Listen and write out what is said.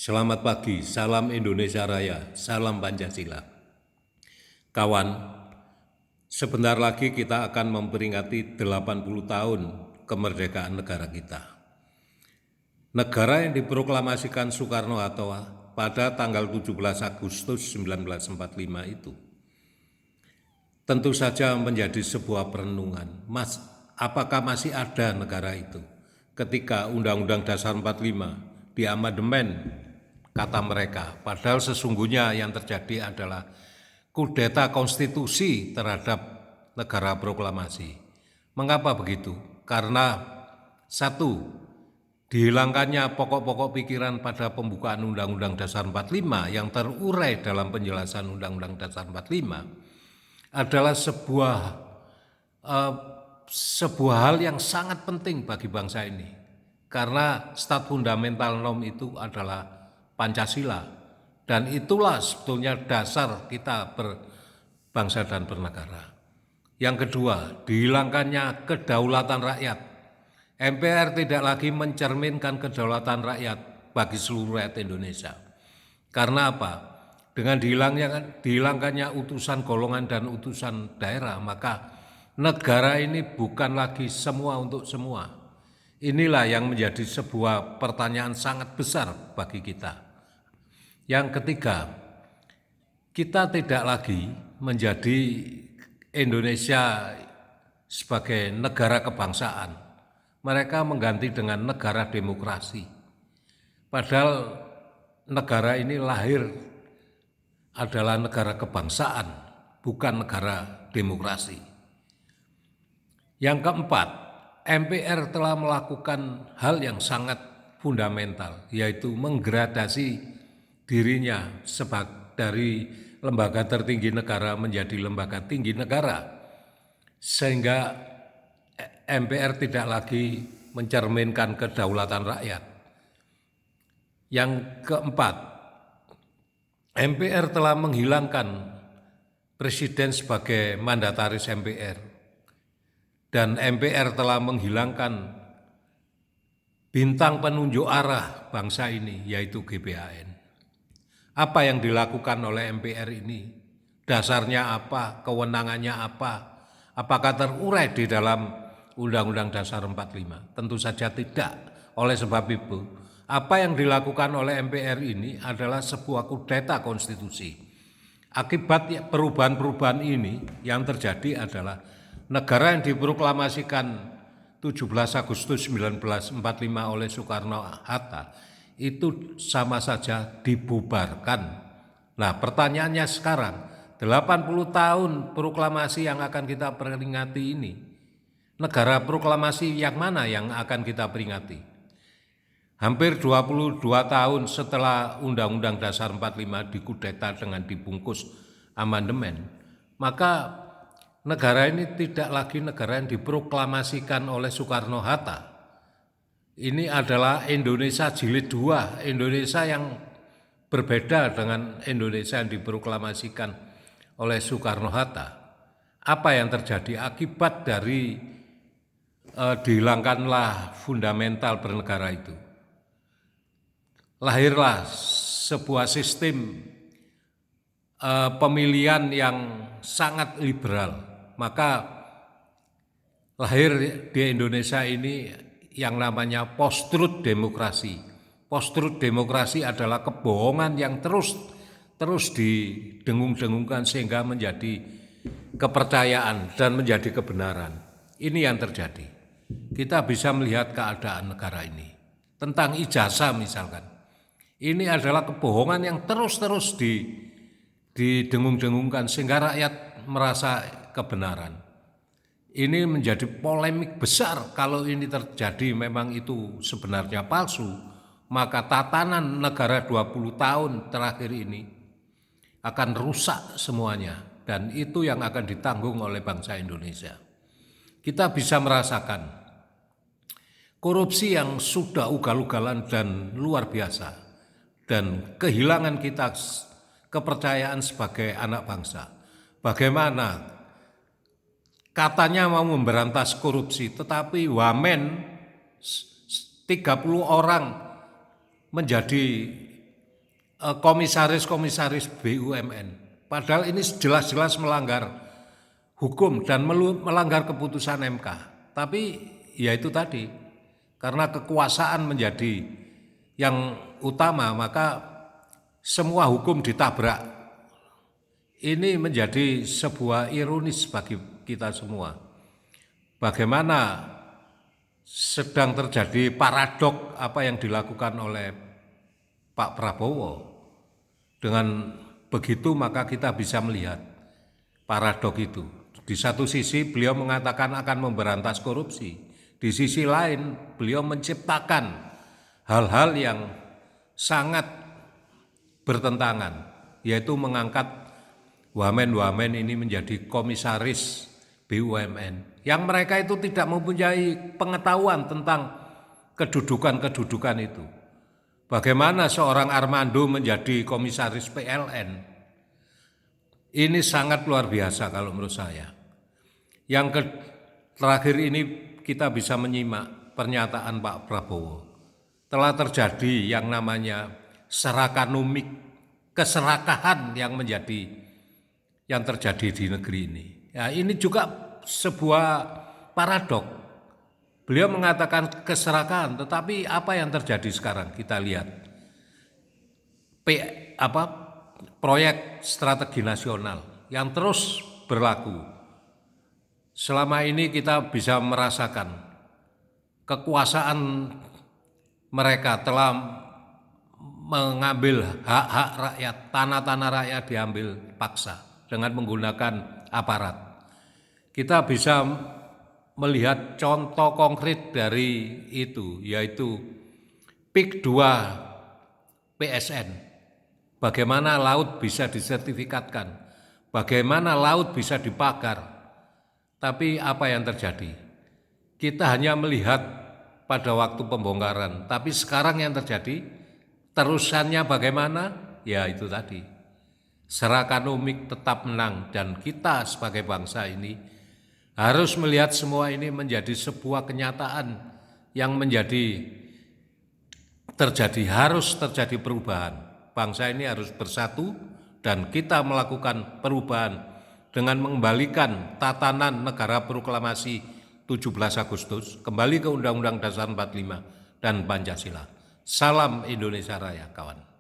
Selamat pagi, salam Indonesia Raya, salam Pancasila. Kawan, sebentar lagi kita akan memperingati 80 tahun kemerdekaan negara kita. Negara yang diproklamasikan Soekarno-Hatta pada tanggal 17 Agustus 1945 itu tentu saja menjadi sebuah perenungan. Apakah masih ada negara itu ketika Undang-Undang Dasar 45 diamandemen, kata mereka, padahal sesungguhnya yang terjadi adalah kudeta konstitusi terhadap negara proklamasi. Mengapa begitu? Karena satu, dihilangkannya pokok-pokok pikiran pada pembukaan Undang-Undang Dasar 45 yang terurai dalam penjelasan Undang-Undang Dasar 45 adalah sebuah hal yang sangat penting bagi bangsa ini. Karena stat fundamental norm itu adalah Pancasila, dan itulah sebetulnya dasar kita berbangsa dan bernegara. Yang kedua, dihilangkannya kedaulatan rakyat. MPR tidak lagi mencerminkan kedaulatan rakyat bagi seluruh rakyat Indonesia. Karena apa? Dengan dihilangkannya utusan golongan dan utusan daerah, maka negara ini bukan lagi semua untuk semua. Inilah yang menjadi sebuah pertanyaan sangat besar bagi kita. Yang ketiga, kita tidak lagi menjadi Indonesia sebagai negara kebangsaan. Mereka mengganti dengan negara demokrasi. Padahal negara ini lahir adalah negara kebangsaan, bukan negara demokrasi. Yang keempat, MPR telah melakukan hal yang sangat fundamental, yaitu menggradasi dirinya dari lembaga tertinggi negara menjadi lembaga tinggi negara, sehingga MPR tidak lagi mencerminkan kedaulatan rakyat. Yang keempat, MPR telah menghilangkan presiden sebagai mandataris MPR, dan MPR telah menghilangkan bintang penunjuk arah bangsa ini, yaitu GBHN. Apa yang dilakukan oleh MPR ini? Dasarnya apa? Kewenangannya apa? Apakah terurai di dalam Undang-Undang Dasar 45? Tentu saja tidak. Oleh sebab itu, apa yang dilakukan oleh MPR ini adalah sebuah kudeta konstitusi. Akibat perubahan-perubahan ini yang terjadi adalah negara yang diproklamasikan 17 Agustus 1945 oleh Soekarno-Hatta itu sama saja dibubarkan. Nah, pertanyaannya sekarang, 80 tahun proklamasi yang akan kita peringati ini, negara proklamasi yang mana yang akan kita peringati? Hampir 22 tahun setelah Undang-Undang Dasar 45 dikudeta dengan dibungkus amandemen, maka negara ini tidak lagi negara yang diproklamasikan oleh Soekarno-Hatta. Ini adalah Indonesia jilid 2, Indonesia yang berbeda dengan Indonesia yang diproklamasikan oleh Soekarno-Hatta. Apa yang terjadi akibat dari dihilangkanlah fundamental bernegara itu? Lahirlah sebuah sistem pemilihan yang sangat liberal. Maka lahir di Indonesia ini yang namanya post-truth demokrasi. Post-truth demokrasi adalah kebohongan yang terus didengung-dengungkan sehingga menjadi kepercayaan dan menjadi kebenaran. Ini yang terjadi. Kita bisa melihat keadaan negara ini. Tentang ijazah misalkan. Ini adalah kebohongan yang terus didengung-dengungkan sehingga rakyat merasa kebenaran. Ini menjadi polemik besar. Kalau ini terjadi memang itu sebenarnya palsu, maka tatanan negara 20 tahun terakhir ini akan rusak semuanya, dan itu yang akan ditanggung oleh bangsa Indonesia. Kita bisa merasakan korupsi yang sudah ugal-ugalan dan luar biasa, dan kehilangan kita kepercayaan sebagai anak bangsa. Bagaimana katanya mau memberantas korupsi, tetapi wamen 30 orang menjadi komisaris-komisaris BUMN. Padahal ini jelas-jelas melanggar hukum dan melanggar keputusan MK. Tapi ya itu tadi, karena kekuasaan menjadi yang utama, maka semua hukum ditabrak. Ini menjadi sebuah ironis bagi kita semua. Bagaimana sedang terjadi paradok apa yang dilakukan oleh Pak Prabowo. Dengan begitu maka kita bisa melihat paradok itu. Di satu sisi beliau mengatakan akan memberantas korupsi. Di sisi lain beliau menciptakan hal-hal yang sangat bertentangan, yaitu mengangkat wamen-wamen ini menjadi komisaris BUMN. Yang mereka itu tidak mempunyai pengetahuan tentang kedudukan-kedudukan itu. Bagaimana seorang Armando menjadi komisaris PLN? Ini sangat luar biasa kalau menurut saya. Yang terakhir ini kita bisa menyimak pernyataan Pak Prabowo. Telah terjadi yang namanya serakanomik, keserakahan yang terjadi di negeri ini. Ya, ini juga sebuah paradok. Beliau mengatakan keserakahan, tetapi apa yang terjadi sekarang? Kita lihat proyek strategi nasional yang terus berlaku. Selama ini kita bisa merasakan kekuasaan mereka telah mengambil hak-hak rakyat, tanah-tanah rakyat diambil paksa dengan menggunakan aparat. Kita bisa melihat contoh konkret dari itu, yaitu PIK 2 PSN. Bagaimana laut bisa disertifikatkan, bagaimana laut bisa dipagar. Tapi apa yang terjadi? Kita hanya melihat pada waktu pembongkaran, tapi sekarang yang terjadi, terusannya bagaimana? Ya itu tadi, serakanomik tetap menang, dan kita sebagai bangsa ini harus melihat semua ini menjadi sebuah kenyataan yang harus terjadi perubahan. Bangsa ini harus bersatu dan kita melakukan perubahan dengan mengembalikan tatanan negara proklamasi 17 Agustus, kembali ke Undang-Undang Dasar 45 dan Pancasila. Salam Indonesia Raya, kawan.